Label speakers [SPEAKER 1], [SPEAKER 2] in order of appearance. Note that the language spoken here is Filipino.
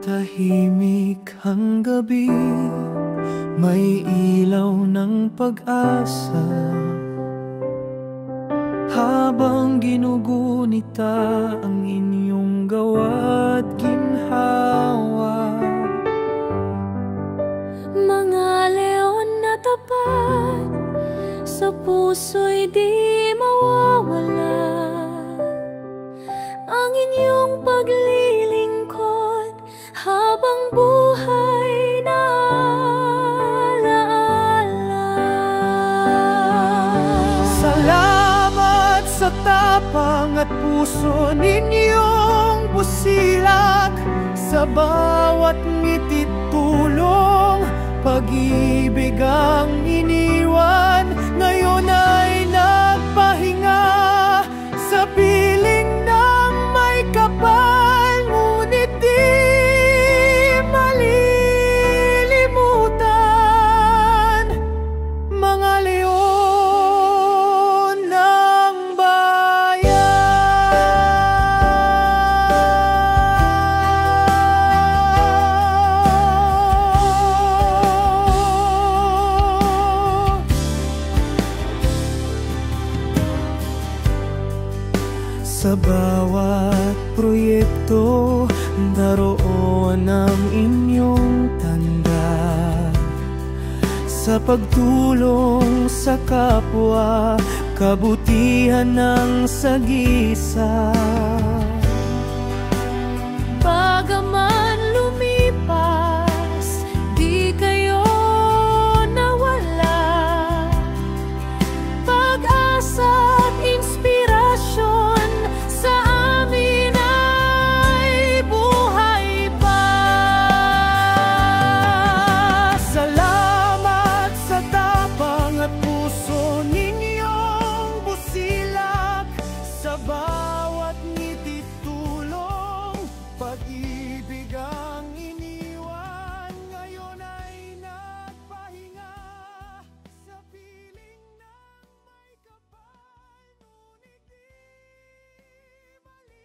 [SPEAKER 1] Tahimik ang gabi, may ilaw ng pag-asa. Habang ginugunita ang inyong gawa't ginhawa,
[SPEAKER 2] mga leon na tapat sa puso'y di mawawala. Ang inyong paglilingkod habang buhay na alaala.
[SPEAKER 1] Salamat sa tapang at puso ninyong busilak, sa bawat ngitit tulong, pag-ibig ang iniwan. Ngayon ay nagpahinga sa piling ng may kapal, ngunit di malilimutan. Mga leon ng bayan. Sa bawat proyekto, naroon ang inyong tanda. Sa pagtulong sa kapwa, kabutihan ng sagisa.
[SPEAKER 2] Bagamat